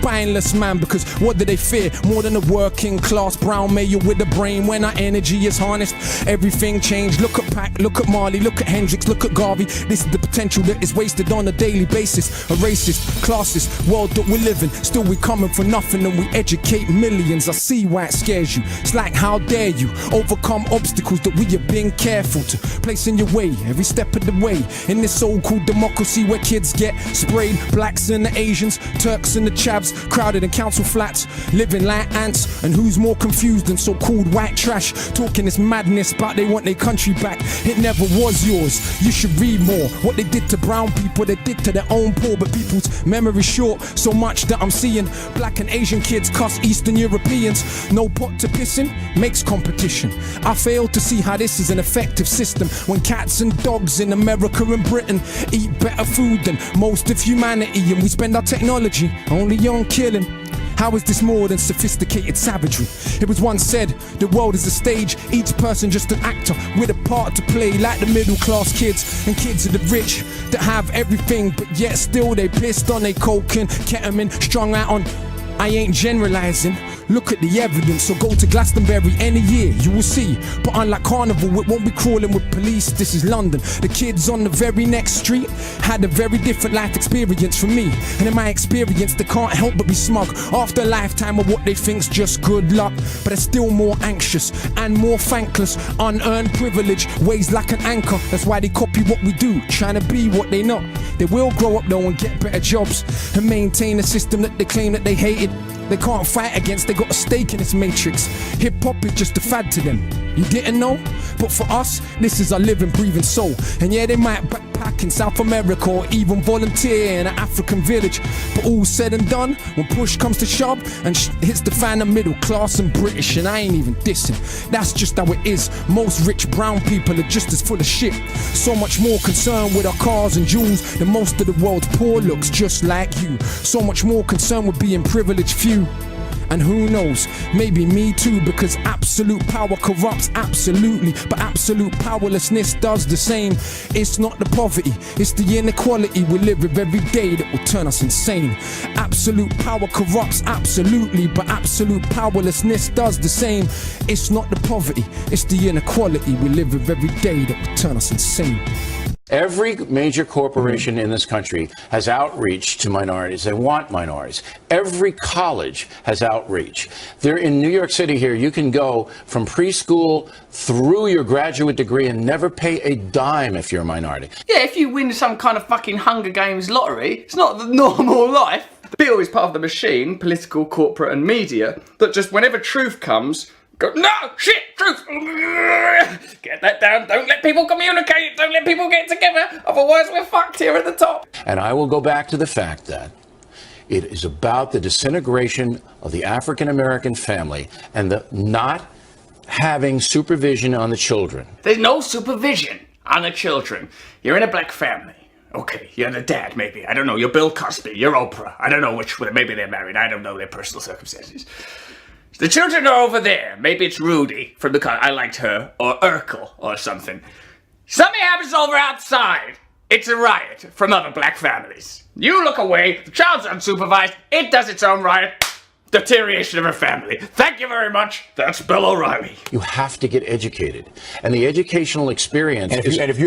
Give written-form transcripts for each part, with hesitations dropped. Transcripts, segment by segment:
spineless man, because what do they fear more than a working class brown mayor with a brain? When our energy is harnessed, everything changed. Look at Pac, look at Marley, look at Hendrix, look at Garvey. This is the potential that is wasted on a daily basis. A racist, classist world that we live in. Still we coming for nothing and we educate millions. I see why it scares you. It's like, how dare you overcome obstacles that we have been careful to place in your way every step of the way. In this so-called democracy where kids get sprayed, blacks and the Asians, Turks and the Chavs, crowded in council flats, living like ants. And who's more confused than so-called white trash, talking this madness but they want their country back. It never was yours. You should read more. What they did to brown people, they did to their own poor. But people's memory short, so much that I'm seeing black and Asian kids cuss Eastern Europeans. No pot to piss in makes competition. I fail to see how this is an effective system when cats and dogs in America and Britain eat better food than most of humanity, and we spend our technology only on killing. How is this more than sophisticated savagery? It was once said, the world is a stage, each person just an actor with a part to play, like the middle class kids and kids of the rich that have everything, but yet still they pissed on their coke and ketamine, strung out on. I ain't generalizing, look at the evidence, so go to Glastonbury any year, you will see. But unlike Carnival, it won't be crawling with police, this is London. The kids on the very next street had a very different life experience from me. And in my experience, they can't help but be smug after a lifetime of what they think's just good luck. But they're still more anxious and more thankless. Unearned privilege weighs like an anchor, that's why they copy what we do, trying to be what they not. They will grow up though and get better jobs and maintain a system that they claim that they hated. They can't fight against, they got a stake in this matrix. Hip-hop is just a fad to them. You didn't know? But for us, this is our living, breathing soul. And yeah, they might backpack in South America or even volunteer in an African village. But all said and done, when push comes to shove and hits the fan of middle class and British, and I ain't even dissing. That's just how it is. Most rich brown people are just as full of shit. So much more concerned with our cars and jewels than most of the world's poor looks just like you. So much more concerned with being privileged few. And who knows, maybe me too, because absolute power corrupts absolutely, but absolute powerlessness does the same. It's not the poverty, it's the inequality we live with every day that will turn us insane. Absolute power corrupts absolutely, but absolute powerlessness does the same. It's not the poverty, it's the inequality we live with every day that will turn us insane. Every major corporation in this country has outreach to minorities. They want minorities. Every college has outreach. They're in New York City here. You can go from preschool through your graduate degree and never pay a dime if you're a minority. Yeah, if you win some kind of fucking Hunger Games lottery, it's not the normal life. The bill is part of the machine, political, corporate and media, that just whenever truth comes, go, no, shit, truth. Get that down. Don't let people communicate. Don't let people get together. Otherwise, we're fucked here at the top. And I will go back to the fact that it is about the disintegration of the African American family and the not having supervision on the children. There's no supervision on the children. You're in a black family. Okay, you're the dad, maybe. I don't know. You're Bill Cosby. You're Oprah. I don't know which one. Maybe they're married. I don't know their personal circumstances. The children are over there. Maybe it's Rudy from the car. I liked her. Or Urkel or something. Something happens over outside. It's a riot from other black families. You look away. The child's unsupervised. It does its own riot. Deterioration of her family. Thank you very much. That's Bill O'Reilly. You have to get educated. And the educational experience and if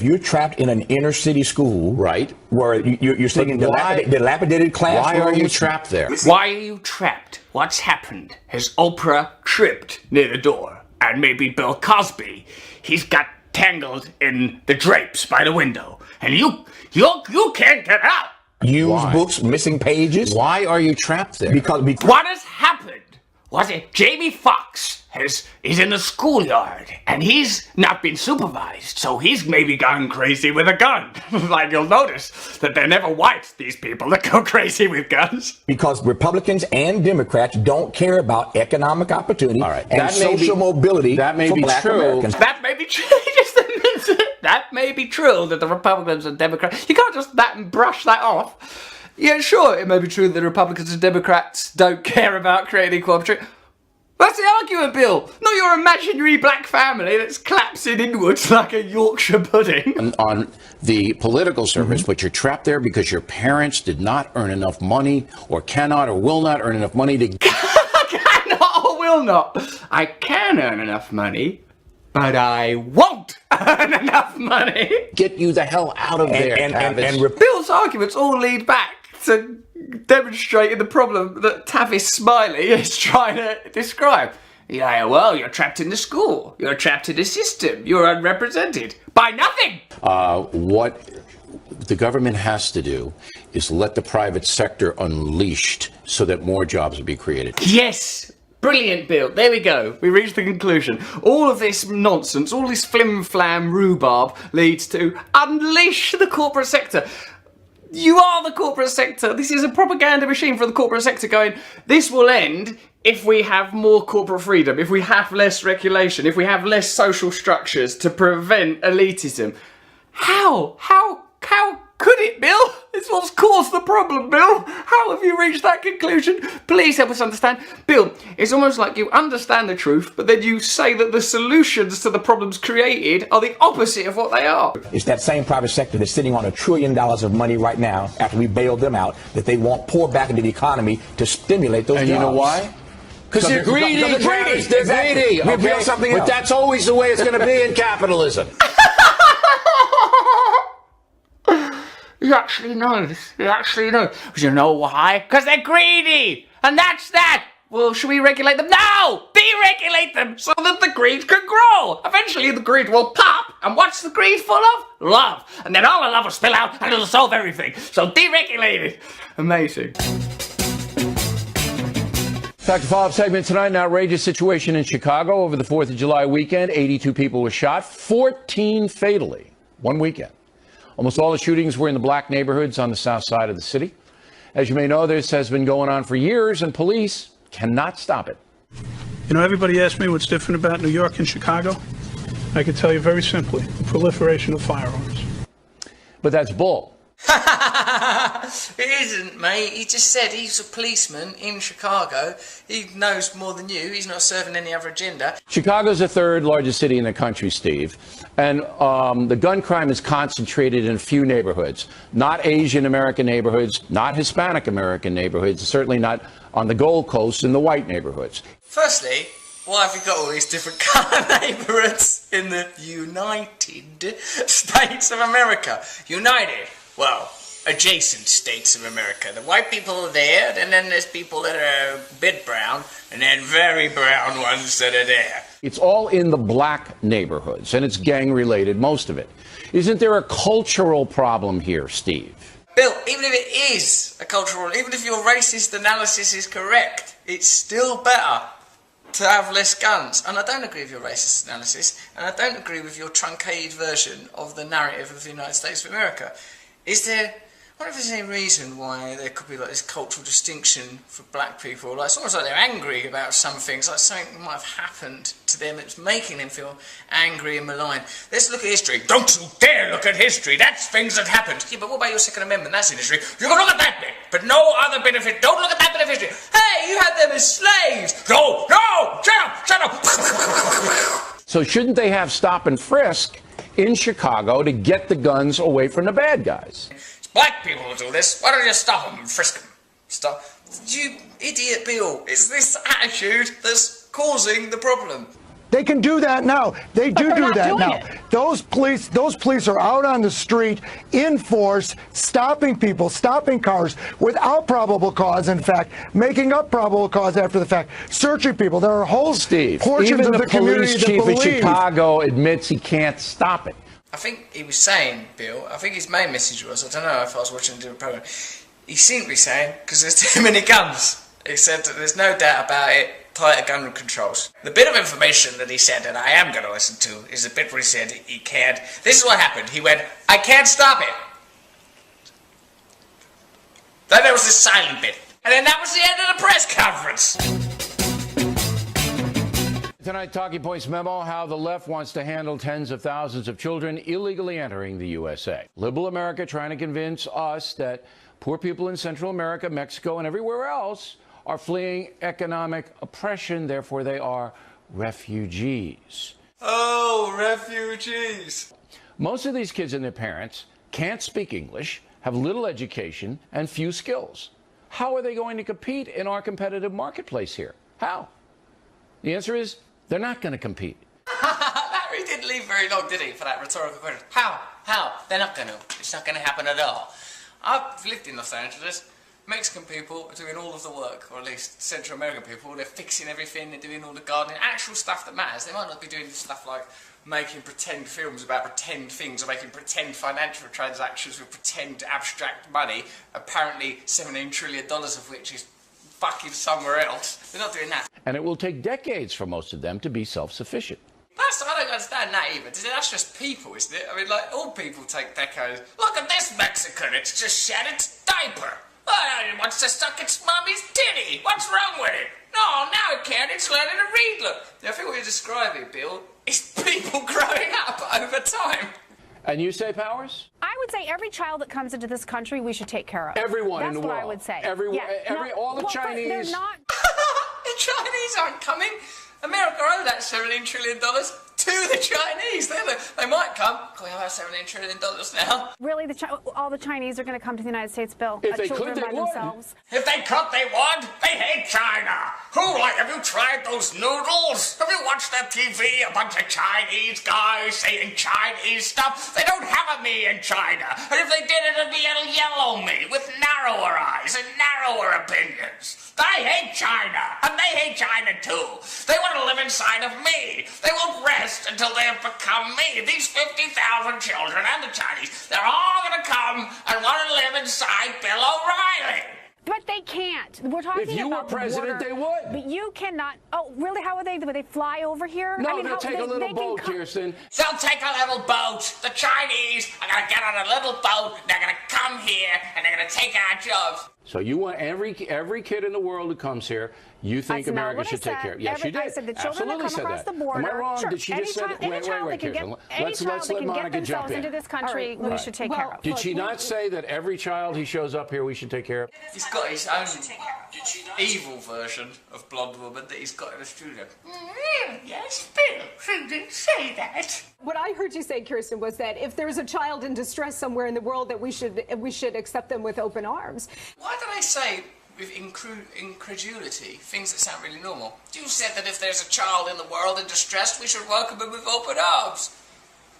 you're trapped in an inner city school, right, where you're staying in dilapidated classrooms. Why are you trapped there? Why are you trapped? What's happened? Has Oprah tripped near the door? And maybe Bill Cosby, he's got tangled in the drapes by the window. And you can't get out. Used books, missing pages. Why are you trapped there? Because what has happened was it Jamie Foxx is in the schoolyard and he's not been supervised, so he's maybe gone crazy with a gun. Like you'll notice that they're never white, these people that go crazy with guns. Because Republicans and Democrats don't care about economic opportunity and social mobility for black Americans. That may be true. Just admits it. That may be true that the Republicans and Democrats, you can't just brush that off. Yeah, sure, it may be true that Republicans and Democrats don't care about creating equal opportunity. That's the argument, Bill. Not your imaginary black family that's collapsing inwards like a Yorkshire pudding. On the political service, but you're trapped there because your parents did not earn enough money or cannot or will not earn enough money to... Cannot or will not. I can earn enough money, but I won't earn enough money. Get you the hell out of there, and Bill's arguments all lead back to demonstrating the problem that Tavis Smiley is trying to describe. Yeah, well, you're trapped in the school. You're trapped in the system. You're unrepresented by nothing. What the government has to do is let the private sector unleashed so that more jobs will be created. Yes. Brilliant, Bill. There we go. We reached the conclusion. All of this nonsense, all this flim-flam rhubarb leads to unleash the corporate sector. You are the corporate sector. This is a propaganda machine for the corporate sector going, this will end if we have more corporate freedom, if we have less regulation, if we have less social structures to prevent elitism. How could it, Bill? It's what's caused the problem, Bill. How have you reached that conclusion? Please help us understand. Bill, it's almost like you understand the truth, but then you say that the solutions to the problems created are the opposite of what they are. It's that same private sector that's sitting on $1 trillion of money right now after we bailed them out that they won't pour back into the economy to stimulate those jobs. And you know why? Because they're greedy. They're greedy. They're greedy. Okay? Something else. But that's always the way it's going to be in capitalism. He actually knows. He actually knows. But you know why? Because they're greedy. And that's that. Well, should we regulate them? No! Deregulate them so that the greed can grow. Eventually the greed will pop. And what's the greed full of? Love. And then all the love will spill out and it'll solve everything. So deregulate it. Amazing. Back to follow-up segment tonight. An outrageous situation in Chicago over the 4th of July weekend. 82 people were shot, 14 fatally. One weekend. Almost all the shootings were in the black neighborhoods on the south side of the city. As you may know, this has been going on for years, and police cannot stop it. You know, everybody asks me what's different about New York and Chicago. I can tell you very simply, the proliferation of firearms. But that's bull. It isn't, mate. He just said he's a policeman in Chicago. He knows more than you. He's not serving any other agenda. Chicago's the third largest city in the country, Steve. And the gun crime is concentrated in a few neighborhoods. Not Asian American neighborhoods, not Hispanic American neighborhoods, certainly not on the Gold Coast in the white neighborhoods. Firstly, why have you got all these different kind of neighborhoods in the United States of America? United. Well, adjacent states of America. The white people are there, and then there's people that are a bit brown, and then very brown ones that are there. It's all in the black neighborhoods, and it's gang-related, most of it. Isn't there a cultural problem here, Steve? Bill, even if it is a cultural, even if your racist analysis is correct, it's still better to have less guns. And I don't agree with your racist analysis, and I don't agree with your truncated version of the narrative of the United States of America. I wonder if there's any reason why there could be like this cultural distinction for black people. Like, it's almost like they're angry about some things, like something might have happened to them that's making them feel angry and maligned. Let's look at history. Don't you dare look at history. That's things that happened. Yeah, but what about your Second Amendment? That's in history. You can look at that bit, but no other bit of it. Don't look at that bit of history. Hey, you had them as slaves. No, shut up. So shouldn't they have stop and frisk in Chicago to get the guns away from the bad guys? It's black people who do this. Why don't you stop them and frisk them? Stop. You idiot, Bill. It's this attitude that's causing the problem. They can do that now. They do that now. Those police are out on the street in force, stopping people, stopping cars without probable cause, in fact, making up probable cause after the fact, searching people. There are whole portions of the community that believe. Even the police chief in Chicago admits he can't stop it. I think he was saying, Bill, I think his main message was, I don't know if I was watching a different program, he seemed to be saying, because there's too many guns. He said that there's no doubt about it, tighter gun controls. The bit of information that he said that I am going to listen to is the bit where he said he can't. This is what happened. He went, I can't stop it. Then there was this silent bit. And then that was the end of the press conference. Tonight, Talking Points memo, how the left wants to handle tens of thousands of children illegally entering the USA. Liberal America trying to convince us that poor people in Central America, Mexico, and everywhere else are fleeing economic oppression, therefore they are refugees. Oh, refugees. Most of these kids and their parents can't speak English, have little education, and few skills. How are they going to compete in our competitive marketplace here? How? The answer is they're not going to compete. Larry didn't leave very long, did he, for that rhetorical question? How? They're not going to. It's not going to happen at all. I've lived in Los Angeles. Mexican people are doing all of the work, or at least Central American people. They're fixing everything, they're doing all the gardening, actual stuff that matters. They might not be doing stuff like making pretend films about pretend things, or making pretend financial transactions with pretend abstract money, apparently $17 trillion of which is fucking somewhere else. They're not doing that. And it will take decades for most of them to be self-sufficient. I don't understand that either. That's just people, isn't it? I mean, like, all people take decades. Look at this Mexican, it's just shed its diaper. Oh, it wants to suck its mommy's titty. What's wrong with it? No, now it can't. It's learning to read. Look, I think what you're describing, Bill, is people growing up over time. And you say, Powers? I would say every child that comes into this country, we should take care of. Everyone in the world. That's what I would say. All the Chinese. They're not. The Chinese aren't coming. America owe that $17 trillion to the Chinese. They might come. Can we have our $17 trillion now? Really, all the Chinese are going to come to the United States, Bill. If they children could, they by would. themselves. If they could, they would. They hate China. Have you tried those noodles? Have you watched that TV? A bunch of Chinese guys saying Chinese stuff. They don't have a me in China. And if they did, it'd be a yellow me with narrower eyes and narrower opinions. I hate China, and they hate China too. They want to live inside of me. They won't rest until they have become me. These 50,000 children and the Chinese, they're all going to come and want to live inside Bill O'Reilly. But they can't. We're talking about If you were the president, border. they would. But you cannot. Oh, really? How would they? Would they fly over here? No, I mean, they'll take a little boat, Kirsten. They'll take a little boat. The Chinese are going to get on a little boat. They're going to come here, and they're going to take our jobs. So you want every kid in the world who comes here, you think That's not America what I should take said. care of? Yes, she did. I said the children that Absolutely come across said the that. border. Am I wrong? Sure. Did she just say that? Any child Wait, that can Kirsten. Any Let's child let that can Monica get jump themselves in. into this country, we should take care of. Did she not say that every child he shows up here we should take care of? He's got his own evil version of Blonde Woman that he's got in the studio. Yes, Bill. She did say that. What I heard you say, Kirsten, was that if there's a child in distress somewhere in the world, that we should accept them with open arms. Why do they say with incredulity things that sound really normal? You said that if there's a child in the world in distress, we should welcome him with open arms.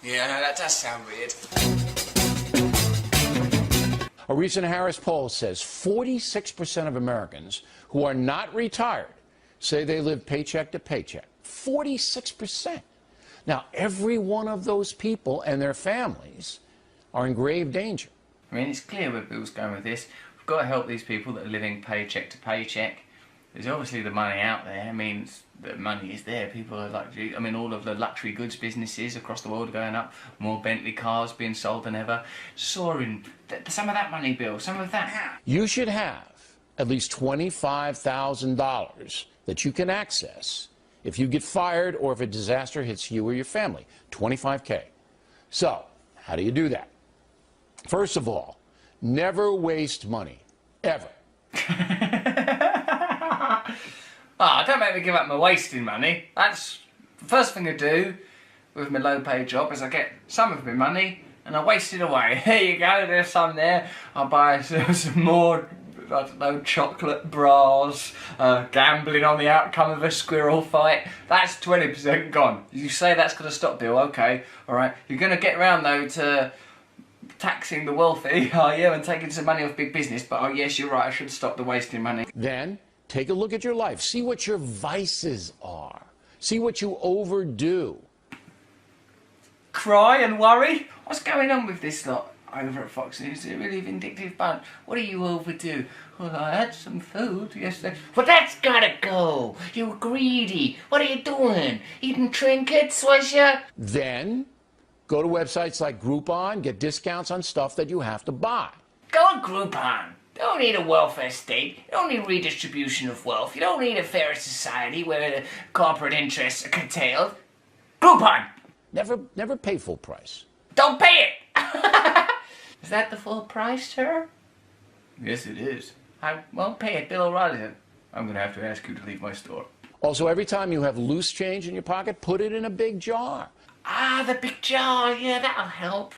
Yeah, no, that does sound weird. A recent Harris poll says 46% of Americans who are not retired say they live paycheck to paycheck. 46%. Now, every one of those people and their families are in grave danger. I mean, it's clear where Bill's going with this. We've got to help these people that are living paycheck to paycheck. There's obviously the money out there. I mean, the money is there. People are like, I mean, all of the luxury goods businesses across the world are going up. More Bentley cars being sold than ever. Soaring. Some of that money, Bill. Some of that. You should have at least $25,000 that you can access if you get fired or if a disaster hits you or your family. $25K. So, how do you do that? First of all, never waste money. Ever. Don't make me give up my wasting money. That's the first thing I do with my low-paid job is I get some of my money and I waste it away. Here you go, there's some there. I'll buy some more, I don't know, chocolate bras, gambling on the outcome of a squirrel fight. That's 20% gone. You say that's going to stop, Bill, okay, alright. You're going to get around though to taxing the wealthy, are you, and taking some money off big business, but oh yes, you're right, I should stop the wasting money. Then, take a look at your life. See what your vices are. See what you overdo. Cry and worry? What's going on with this lot over at Fox News? It's a really vindictive bunch. What do you overdo? Well, I had some food yesterday. Well, that's gotta go. You're greedy. What are you doing? Eating trinkets, was you? Then, go to websites like Groupon, get discounts on stuff that you have to buy. Go on Groupon. You don't need a welfare state. You don't need redistribution of wealth. You don't need a fair society where the corporate interests are curtailed. Groupon! Never pay full price. Don't pay it! Is that the full price, sir? Yes, it is. I won't pay it. Bill O'Reilly. I'm going to have to ask you to leave my store. Also, every time you have loose change in your pocket, put it in a big jar. Ah, the big jar. Yeah, that'll help.